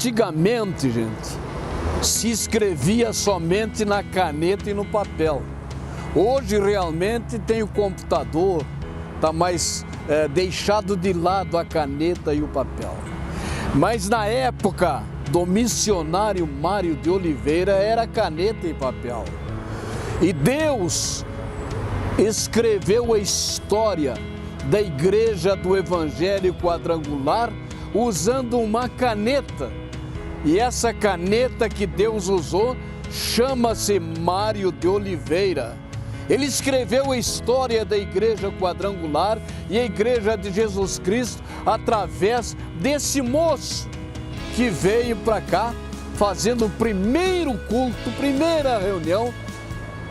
Antigamente, gente, se escrevia somente na caneta e no papel. Hoje realmente tem o computador, está mais deixado de lado a caneta e o papel. Mas na época do missionário Mário de Oliveira era caneta e papel. E Deus escreveu a história da Igreja do Evangelho Quadrangular usando uma caneta. E essa caneta que Deus usou chama-se Mário de Oliveira. Ele escreveu a história da Igreja Quadrangular e a Igreja de Jesus Cristo através desse moço que veio para cá fazendo o primeiro culto, primeira reunião,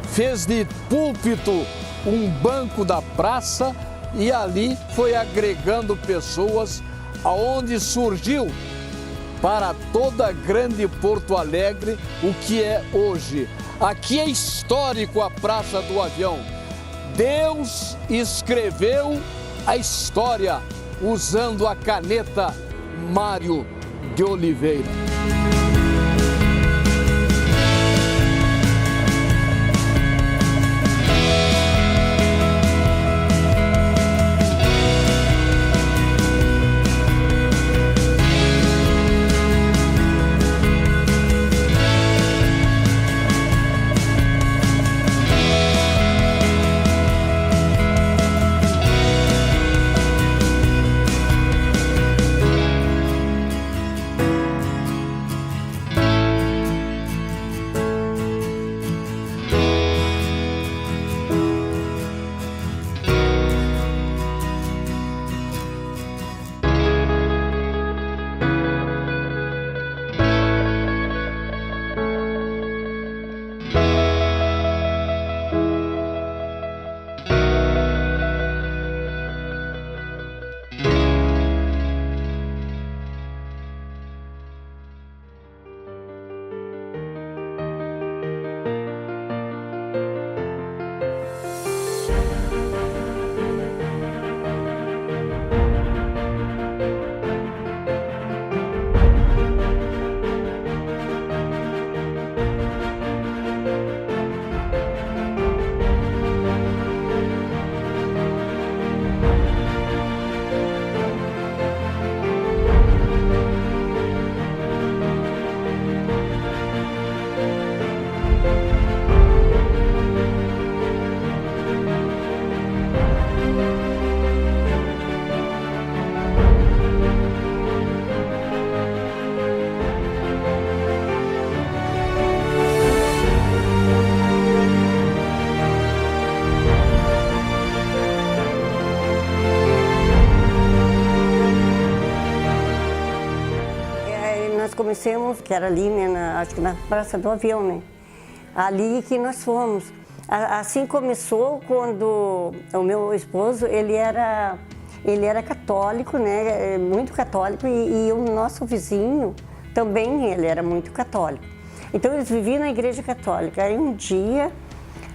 fez de púlpito um banco da praça e ali foi agregando pessoas, aonde surgiu para toda a grande Porto Alegre o que é hoje. Aqui é histórico a Praça do Avião. Deus escreveu a história usando a caneta Mário de Oliveira. Conhecemos, que era ali, né, acho que na Praça do Avião, né? Ali que nós fomos. Assim começou quando o meu esposo, ele era católico, né? Muito católico, e o nosso vizinho também, ele era muito católico. Então eles viviam na igreja católica. Aí um dia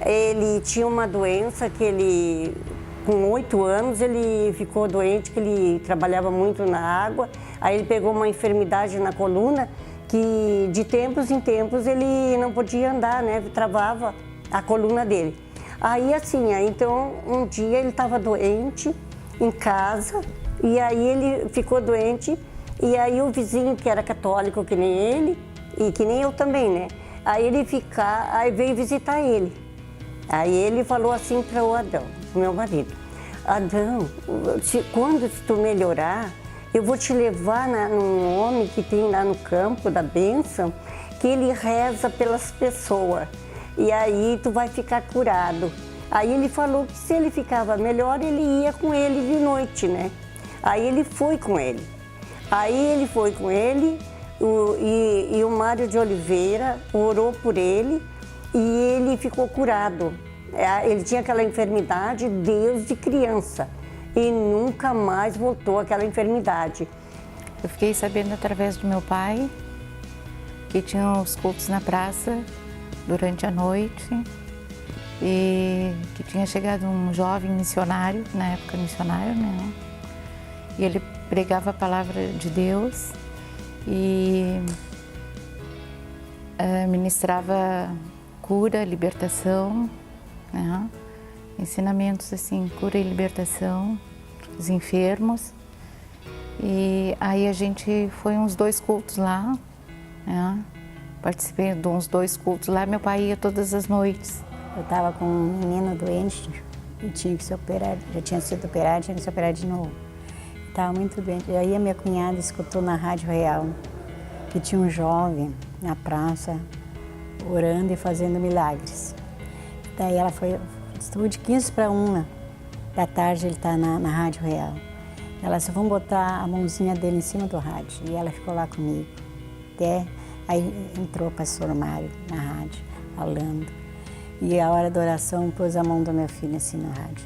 ele tinha uma doença que ele, com 8 anos, ele ficou doente, que ele trabalhava muito na água. Aí ele pegou uma enfermidade na coluna que de tempos em tempos ele não podia andar, né? Travava a coluna dele. Aí assim, então um dia ele estava doente em casa e aí ele ficou doente e aí o vizinho que era católico que nem ele e que nem eu também, né? Aí aí veio visitar ele. Aí ele falou assim para o Adão, meu marido: Adão, quando tu melhorar, eu vou te levar num homem que tem lá no campo da bênção, que ele reza pelas pessoas. E aí tu vai ficar curado. Aí ele falou que se ele ficava melhor, ele ia com ele de noite, né? Aí ele foi com ele. E o Mário de Oliveira orou por ele e ele ficou curado. Ele tinha aquela enfermidade desde criança. E nunca mais voltou aquela enfermidade. Eu fiquei sabendo através do meu pai que tinham os cultos na praça durante a noite e que tinha chegado um jovem missionário, na época missionário, né? E ele pregava a palavra de Deus e ministrava cura, libertação, né? Ensinamentos assim, cura e libertação dos enfermos. E aí a gente foi uns 2 cultos lá, né? Participei de uns 2 cultos lá, meu pai ia todas as noites. Eu estava com um menino doente e tinha que ser operado, já tinha sido operado, tinha que ser operado de novo. Estava muito doente. E aí a minha cunhada escutou na Rádio Real que tinha um jovem na praça orando e fazendo milagres. Daí ela foi, estudo de 15 para 1 da tarde, ele está na Rádio Real. Ela disse, vamos botar a mãozinha dele em cima do rádio. E ela ficou lá comigo. Até aí entrou o pastor Mário na rádio, falando. E a hora da oração pôs a mão do meu filho assim no rádio.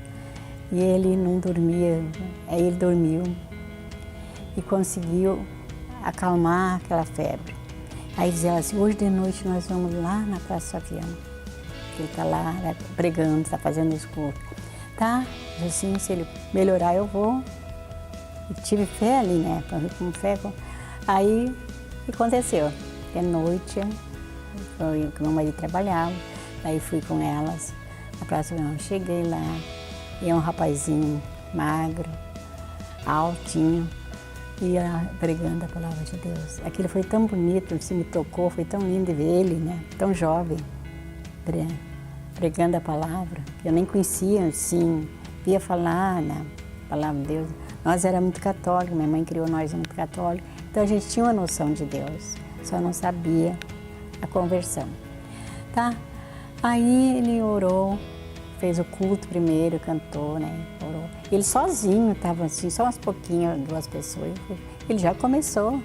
E ele não dormia, aí ele dormiu e conseguiu acalmar aquela febre. Aí dizia ela assim, hoje de noite nós vamos lá na Praça do Avião. Ele está lá pregando, está fazendo os cultos. Tá, assim, se ele melhorar eu vou. E tive fé ali, né? Com fé. Aí, o que aconteceu? De noite, foi que meu marido trabalhava, aí fui com elas na Praça do Avião. Cheguei lá, e é um rapazinho magro, altinho, e pregando a palavra de Deus. Aquilo foi tão bonito, se me tocou, foi tão lindo ver ele, né? Tão jovem, pregando a palavra. Eu nem conhecia, assim, ia falar na palavra de Deus. Nós éramos muito católicos, minha mãe criou nós muito católicos, então a gente tinha uma noção de Deus, só não sabia a conversão. Tá? Aí ele orou, fez o culto primeiro, cantou, né? Orou. Ele sozinho estava assim, só umas pouquinhas, 2 pessoas. Ele já começou.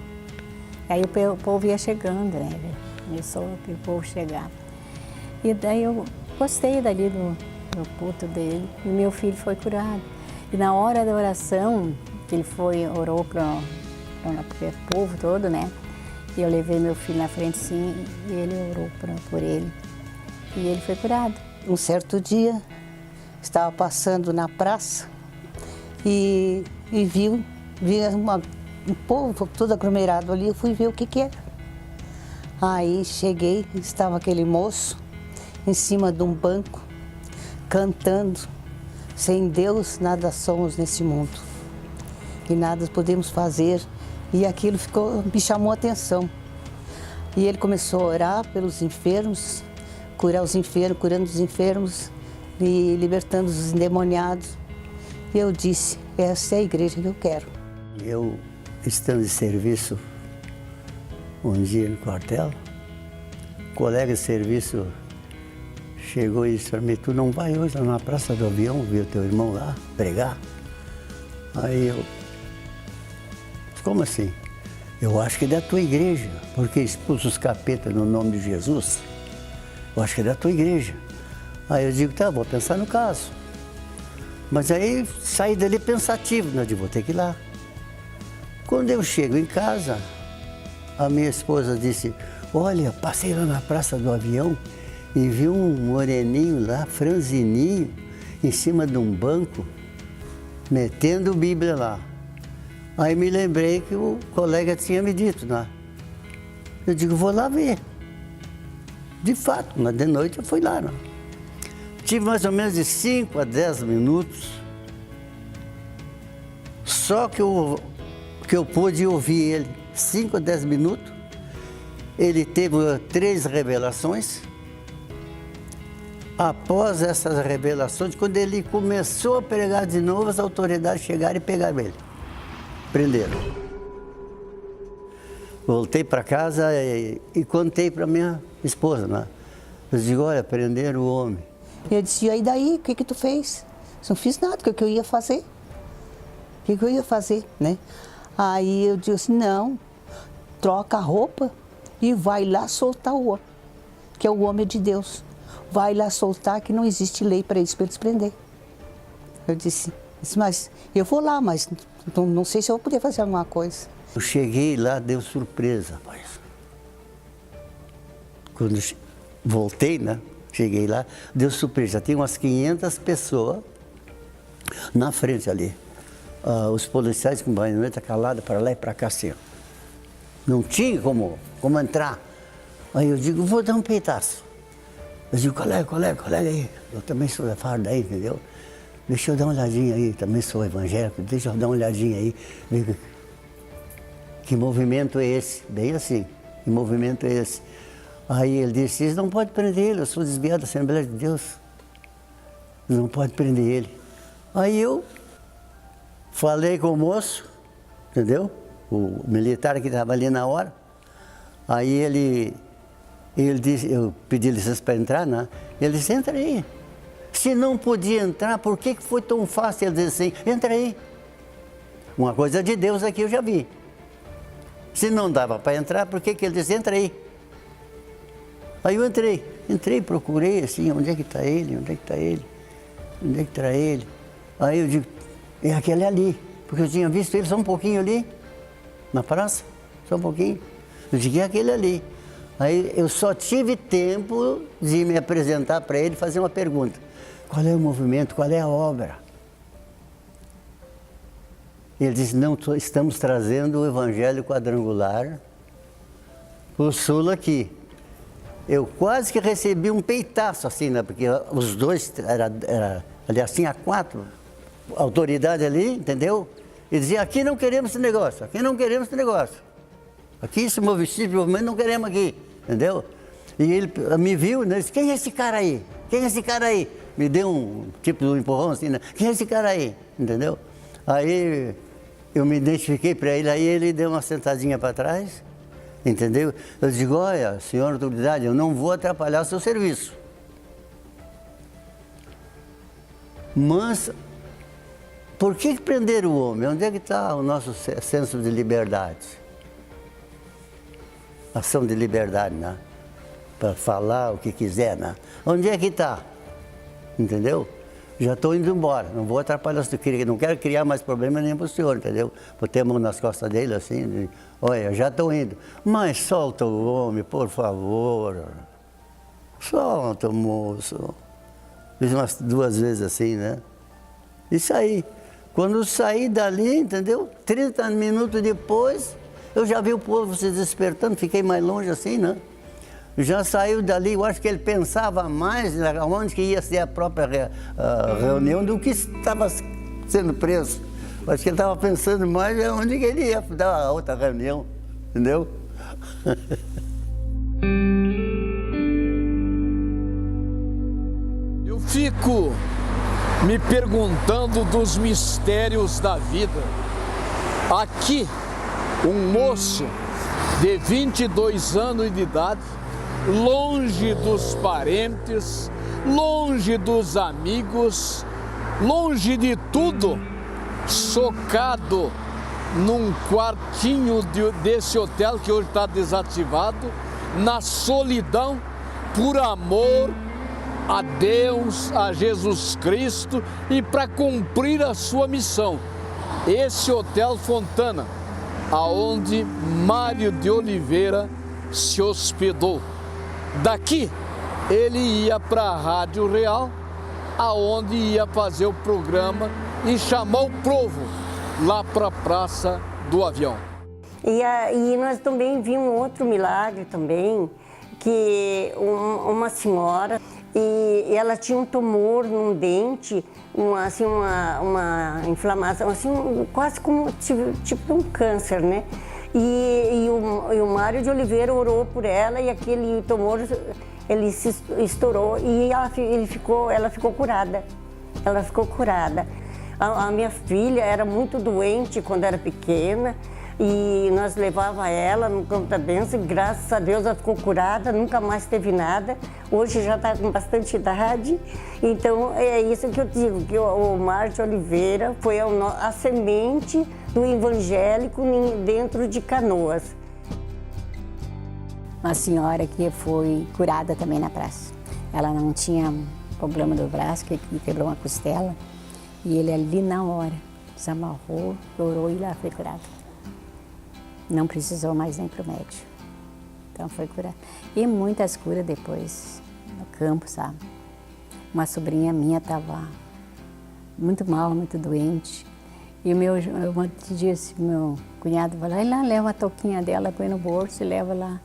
Aí o povo ia chegando, né? Começou o povo chegar. E daí eu gostei dali do culto dele e meu filho foi curado. E na hora da oração, que ele orou para o povo todo, né? E eu levei meu filho na frente, sim, e ele orou por ele. E ele foi curado. Um certo dia, estava passando na praça e vi um povo todo aglomerado ali. Eu fui ver o que era. Aí cheguei, estava aquele moço em cima de um banco, cantando. Sem Deus, nada somos nesse mundo e nada podemos fazer. E aquilo me chamou a atenção. E ele começou a orar pelos enfermos, curar os enfermos, curando os enfermos e libertando os endemoniados. E eu disse, essa é a igreja que eu quero. Eu, estando de serviço um dia no quartel, o colega de serviço chegou e disse para mim, tu não vai hoje lá na Praça do Avião ver o teu irmão lá pregar? Aí eu, como assim? Eu acho que é da tua igreja, porque expulsa os capetas no nome de Jesus. Eu acho que é da tua igreja. Aí eu digo, tá, vou pensar no caso. Mas aí saí dali pensativo, né? Vou ter que ir lá. Quando eu chego em casa, a minha esposa disse, olha, passei lá na Praça do Avião e vi um moreninho lá, franzininho, em cima de um banco, metendo Bíblia lá. Aí me lembrei que o colega tinha me dito, né? Eu digo, vou lá ver. De fato, mas de noite eu fui lá, né? Tive mais ou menos de 5 a 10 minutos, só que eu pude ouvir ele, 5 a 10 minutos. Ele teve 3 revelações. Após essas revelações, quando ele começou a pregar de novo, as autoridades chegaram e pegaram ele. Prenderam. Voltei para casa e contei para minha esposa, né? Eu digo, olha, prenderam o homem. Eu disse, e aí daí, o que tu fez? Não fiz nada, o que eu ia fazer? O que eu ia fazer, né? Aí eu disse, não, troca a roupa e vai lá soltar o homem, que é o homem de Deus. Vai lá soltar, que não existe lei para eles prender. Eu disse, mas eu vou lá, mas não sei se eu vou poder fazer alguma coisa. Eu cheguei lá, deu surpresa, rapaz. Quando voltei, né? Cheguei lá, deu surpresa. Já tinha umas 500 pessoas na frente ali. Os policiais com baioneta calada para lá e para cá assim. Não tinha como entrar. Aí eu digo, vou dar um peitaço. Eu digo, colega aí. Eu também sou da farda aí, entendeu? Deixa eu dar uma olhadinha aí, também sou evangélico, deixa eu dar uma olhadinha aí. Que movimento é esse? Bem assim, que movimento é esse? Aí ele disse, vocês não podem prender ele, eu sou desviado da Assembleia de Deus. Não pode prender ele. Aí eu falei com o moço, entendeu? O militar que estava ali na hora. Aí ele disse, eu pedi licença para entrar, né? Ele disse, entra aí. Se não podia entrar, por que foi tão fácil? Ele disse assim, entra aí. Uma coisa de Deus aqui eu já vi. Se não dava para entrar, por que ele disse, entra aí? Aí eu entrei, procurei assim, onde é que está ele, onde é que está ele, onde é que está ele? Aí eu digo, é aquele ali, porque eu tinha visto ele só um pouquinho ali, na praça, só um pouquinho. Eu digo, é aquele ali. Aí eu só tive tempo de me apresentar para ele e fazer uma pergunta. Qual é o movimento, qual é a obra? Ele disse, não, estamos trazendo o Evangelho Quadrangular para o Sul aqui. Eu quase que recebi um peitaço assim, né? Porque os dois, aliás, tinha 4 autoridades ali, entendeu? E dizia, aqui não queremos esse negócio, aqui não queremos esse negócio. Aqui esse movimento não queremos aqui, entendeu? E ele me viu, né? Disse, quem é esse cara aí? Quem é esse cara aí? Me deu um tipo de um empurrão assim, né? Quem é esse cara aí? Entendeu? Aí eu me identifiquei para ele, aí ele deu uma sentadinha para trás, entendeu? Eu digo, olha, senhor autoridade, eu não vou atrapalhar o seu serviço. Mas, por que prender o homem? Onde é que está o nosso senso de liberdade? Ação de liberdade, né? Para falar o que quiser, né? Onde é que está? Entendeu? Já estou indo embora, não vou atrapalhar, não quero criar mais problema nem para o senhor, entendeu? Botei a mão nas costas dele assim, olha, já estou indo. Mas solta o homem, por favor. Solta, moço. Fiz umas 2 vezes assim, né? E saí. Quando saí dali, entendeu? 30 minutos depois, eu já vi o povo se despertando, fiquei mais longe assim, né? Já saiu dali, eu acho que ele pensava mais onde que ia ser a própria reunião do que estava sendo preso. Eu acho que ele estava pensando mais onde que ele ia dar a outra reunião, entendeu? Eu fico me perguntando dos mistérios da vida. Aqui, um moço de 22 anos de idade, longe dos parentes, longe dos amigos, longe de tudo, socado num quartinho desse hotel que hoje está desativado, na solidão, por amor a Deus, a Jesus Cristo e para cumprir a sua missão. Esse Hotel Fontana, aonde Mário de Oliveira se hospedou. Daqui ele ia para a Rádio Real, aonde ia fazer o programa e chamar o povo lá para a Praça do Avião. E nós também vimos outro milagre também, que uma senhora, e ela tinha um tumor num dente, uma inflamação, assim, quase como tipo um câncer, né? E o Mário de Oliveira orou por ela e aquele tumor, ele se estourou e ela ficou curada. Ela ficou curada. A minha filha era muito doente quando era pequena e nós levava ela no campo da bênção e graças a Deus ela ficou curada, nunca mais teve nada. Hoje já está com bastante idade. Então é isso que eu digo, que o Mário de Oliveira foi a semente do evangélico dentro de Canoas. Uma senhora que foi curada também na praça. Ela não tinha problema do braço, que quebrou uma costela. E ele ali na hora desamarrou, orou e lá foi curada. Não precisou mais nem para o médico. Então foi curada. E muitas curas depois, no campo, sabe? Uma sobrinha minha estava muito mal, muito doente. E uma disse, meu cunhado vai lá, leva a touquinha dela, põe no bolso e leva lá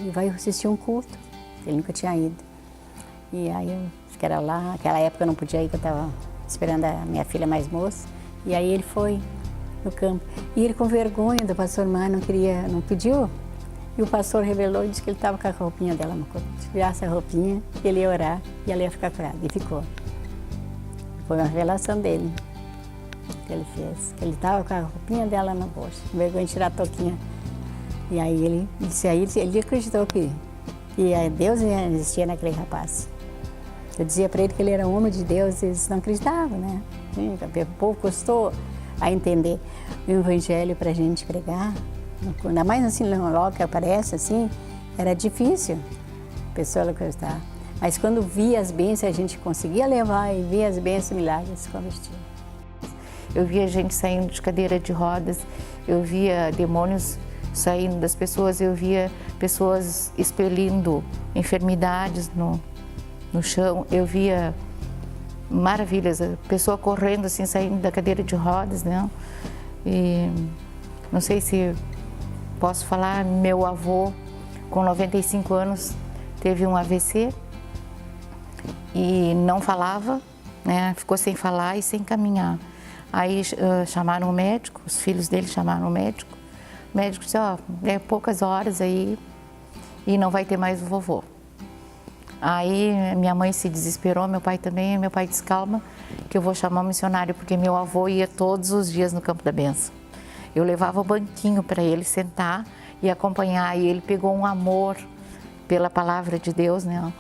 e vai assistir um culto. Ele nunca tinha ido. E aí eu que era lá, naquela época eu não podia ir, que eu estava esperando a minha filha mais moça. E aí ele foi no campo. E ele com vergonha do pastor Mário, não pediu. E o pastor revelou e disse que ele estava com a roupinha dela no corpo. Se tirasse a roupinha, ele ia orar e ela ia ficar curada. E ficou. Foi uma revelação dele que ele fez. Ele estava com a roupinha dela na bolsa, com vergonha de tirar a touquinha. E aí ele disse, ele acreditou que Deus existia naquele rapaz. Eu dizia para ele que ele era homem de Deus, eles não acreditavam, né? O povo custou a entender o evangelho para a gente pregar. Ainda mais assim, logo que aparece assim, era difícil a pessoa acreditar. Mas quando via as bênçãos, a gente conseguia levar e via as bênçãos, milagres se convertiam. Eu via gente saindo de cadeira de rodas, eu via demônios saindo das pessoas, eu via pessoas expelindo enfermidades no chão, eu via maravilhas, a pessoa correndo assim, saindo da cadeira de rodas, né? E não sei se posso falar, meu avô, com 95 anos, teve um AVC e não falava, né? Ficou sem falar e sem caminhar. Aí chamaram o médico, os filhos dele chamaram o médico disse, é poucas horas aí e não vai ter mais o vovô. Aí minha mãe se desesperou, meu pai também, meu pai disse, calma, que eu vou chamar um missionário, porque meu avô ia todos os dias no Campo da Bênção. Eu levava o banquinho para ele sentar e acompanhar, e ele pegou um amor pela palavra de Deus, né?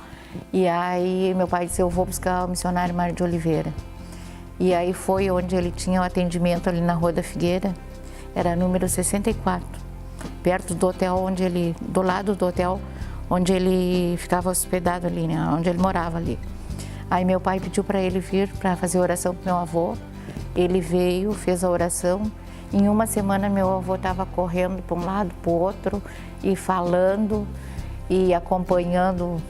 E aí meu pai disse, eu vou buscar o missionário Mário de Oliveira. E aí foi onde ele tinha o atendimento ali na Rua da Figueira, era número 64, perto do hotel do lado do hotel, onde ele ficava hospedado ali, né? Onde ele morava ali. Aí meu pai pediu para ele vir para fazer oração para meu avô. Ele veio, fez a oração. Em uma semana meu avô estava correndo para um lado, para o outro e falando e acompanhando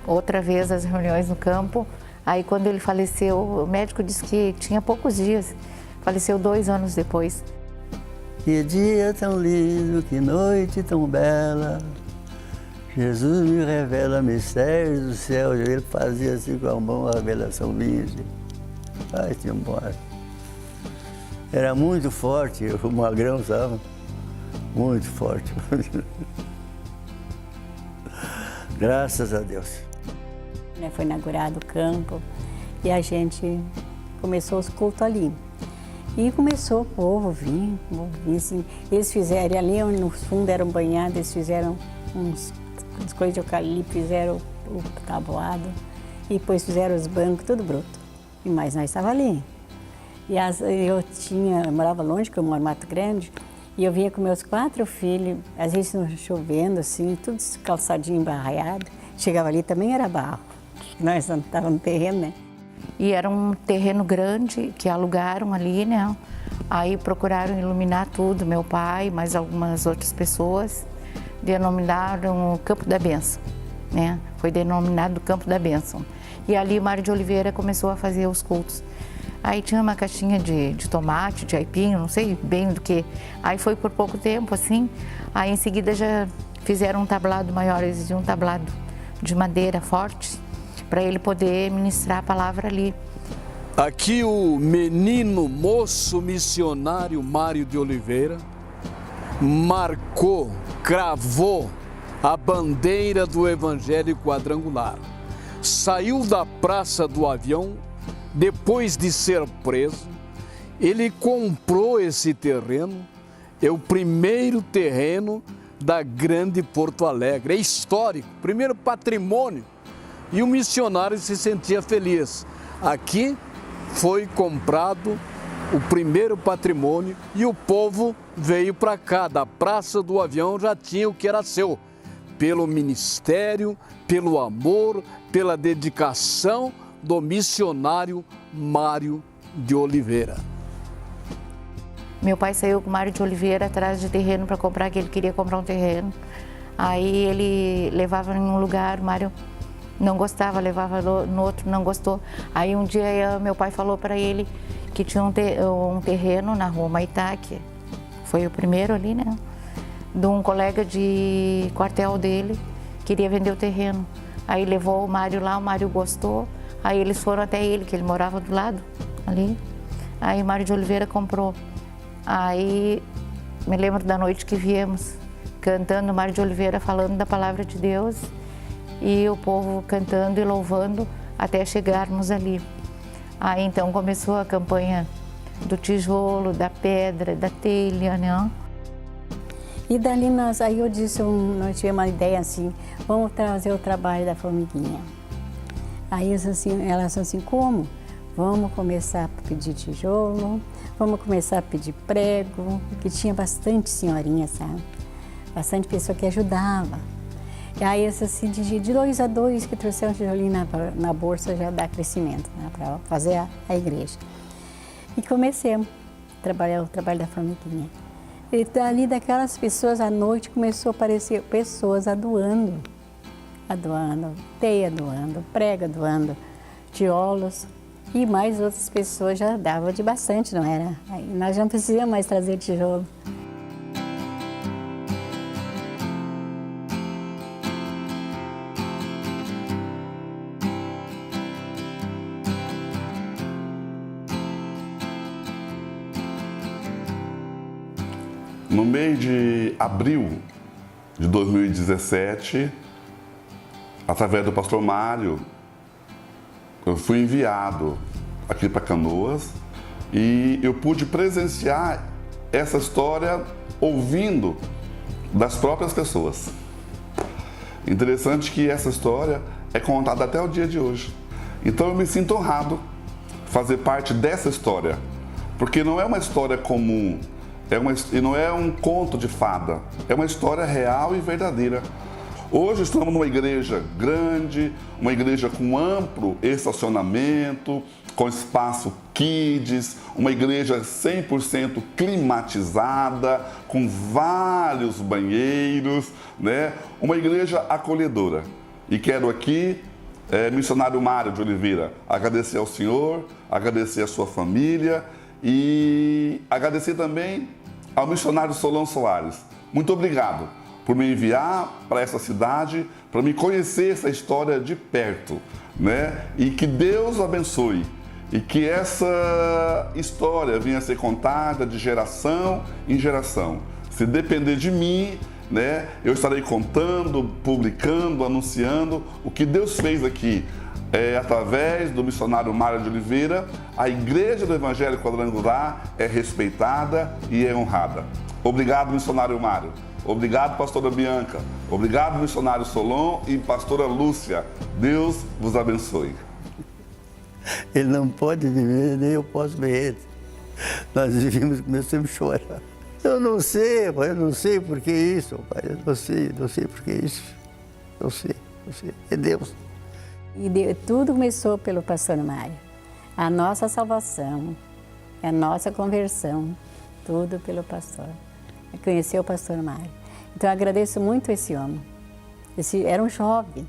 outra vez as reuniões no campo. Aí quando ele faleceu, o médico disse que tinha poucos dias. Faleceu 2 anos depois. Que dia tão lindo, que noite tão bela. Jesus me revela mistérios do céu. Ele fazia assim com a mão a revelação minha. Ai, tinha um bom. Era muito forte, o magrão, sabe? Muito forte. Graças a Deus. Foi inaugurado o campo e a gente começou os cultos ali. E começou o povo vir, assim, eles fizeram ali onde no fundo eram banhados, eles fizeram umas coisas de eucalipto, fizeram o tabuado e depois fizeram os bancos, tudo bruto. E mais nós estávamos ali. E eu morava longe, que eu moro em Mato Grande, e eu vinha com meus 4 filhos, às vezes chovendo assim, tudo calçadinho embarraiado. Chegava ali também era barro, nós não estávamos no terreno, né? E era um terreno grande que alugaram ali, né? Aí procuraram iluminar tudo, meu pai, mais algumas outras pessoas, denominaram o Campo da Bênção, né? Foi denominado Campo da Bênção. E ali o Mário de Oliveira começou a fazer os cultos. Aí tinha uma caixinha de tomate, de aipim, não sei bem do que. Aí foi por pouco tempo, assim. Aí em seguida já fizeram um tablado maior, exigiam um tablado de madeira forte, para ele poder ministrar a palavra ali. Aqui o menino moço missionário Mário de Oliveira marcou, cravou a bandeira do Evangelho Quadrangular. Saiu da Praça do Avião, depois de ser preso, ele comprou esse terreno, é o primeiro terreno da Grande Porto Alegre, é histórico, primeiro patrimônio. E o missionário se sentia feliz. Aqui foi comprado o primeiro patrimônio e o povo veio para cá. Da Praça do Avião já tinha o que era seu. Pelo ministério, pelo amor, pela dedicação do missionário Mário de Oliveira. Meu pai saiu com o Mário de Oliveira atrás de terreno para comprar, que ele queria comprar um terreno. Aí ele levava em um lugar, o Mário não gostava, levava no outro, não gostou. Aí um dia meu pai falou para ele que tinha um terreno na rua Maitá, que foi o primeiro ali, né? De um colega de quartel dele, queria vender o terreno. Aí levou o Mário lá, o Mário gostou, aí eles foram até ele, que ele morava do lado, ali. Aí o Mário de Oliveira comprou. Aí me lembro da noite que viemos, cantando o Mário de Oliveira, falando da palavra de Deus, e o povo cantando e louvando até chegarmos ali. Aí então começou a campanha do tijolo, da pedra, da telha, né? E dali aí eu disse, nós tivemos uma ideia assim, vamos trazer o trabalho da formiguinha. Aí elas assim, como? Vamos começar a pedir tijolo, vamos começar a pedir prego, porque tinha bastante senhorinha, sabe? Bastante pessoa que ajudava. E aí assim, de 2 a 2 que trouxeram um tijolinho na bolsa já dá crescimento, né, para fazer a igreja. E comecemos a trabalhar o trabalho da formiguinha. E dali daquelas pessoas, à noite, começou a aparecer pessoas doando, teia doando, prega doando, tijolos. E mais outras pessoas já davam de bastante, não era? Aí nós não precisamos mais trazer tijolo. No mês de abril de 2017, através do pastor Mário, eu fui enviado aqui para Canoas e eu pude presenciar essa história ouvindo das próprias pessoas. Interessante que essa história é contada até o dia de hoje. Então eu me sinto honrado fazer parte dessa história, porque não é uma história comum, e não é um conto de fada, é uma história real e verdadeira. Hoje estamos numa igreja grande, uma igreja com amplo estacionamento, com espaço kids, uma igreja 100% climatizada, com vários banheiros, né? Uma igreja acolhedora. E quero aqui, missionário Mário de Oliveira, agradecer ao Senhor, agradecer à sua família e agradecer também ao missionário Solon Soares. Muito obrigado por me enviar para essa cidade, para me conhecer essa história de perto, né? E que Deus abençoe e que essa história venha a ser contada de geração em geração. Se depender de mim, né, eu estarei contando, publicando, anunciando o que Deus fez aqui. Através do missionário Mário de Oliveira, a Igreja do Evangelho Quadrangular é respeitada e é honrada. Obrigado, missionário Mário. Obrigado, pastora Bianca. Obrigado, missionário Solon e pastora Lúcia. Deus vos abençoe. Ele não pode viver, nem eu posso ver ele. Nós vivimos, começamos a chorar. Eu não sei, pai, eu não sei por que isso, pai. Eu não sei por que isso. Não sei. É Deus. E tudo começou pelo pastor Mário. A nossa salvação, a nossa conversão, tudo pelo pastor. Conheceu o pastor Mário. Então eu agradeço muito esse homem. Era um jovem.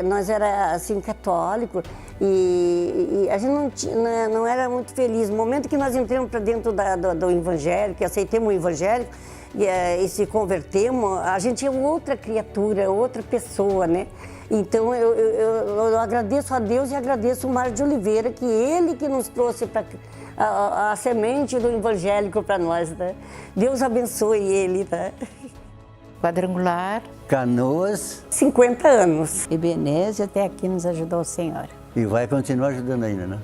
Nós era assim católico e a gente não era muito feliz. No momento que nós entramos para dentro do evangelho, que aceitamos o evangelho e se convertemos, a gente é outra criatura, outra pessoa, né? Então eu agradeço a Deus e agradeço o Mário de Oliveira, que ele que nos trouxe a semente do evangélico para nós, né? Deus abençoe ele, tá? Quadrangular. Canoas. 50 anos. Ebenezer até aqui nos ajudou o Senhor. E vai continuar ajudando ainda, né?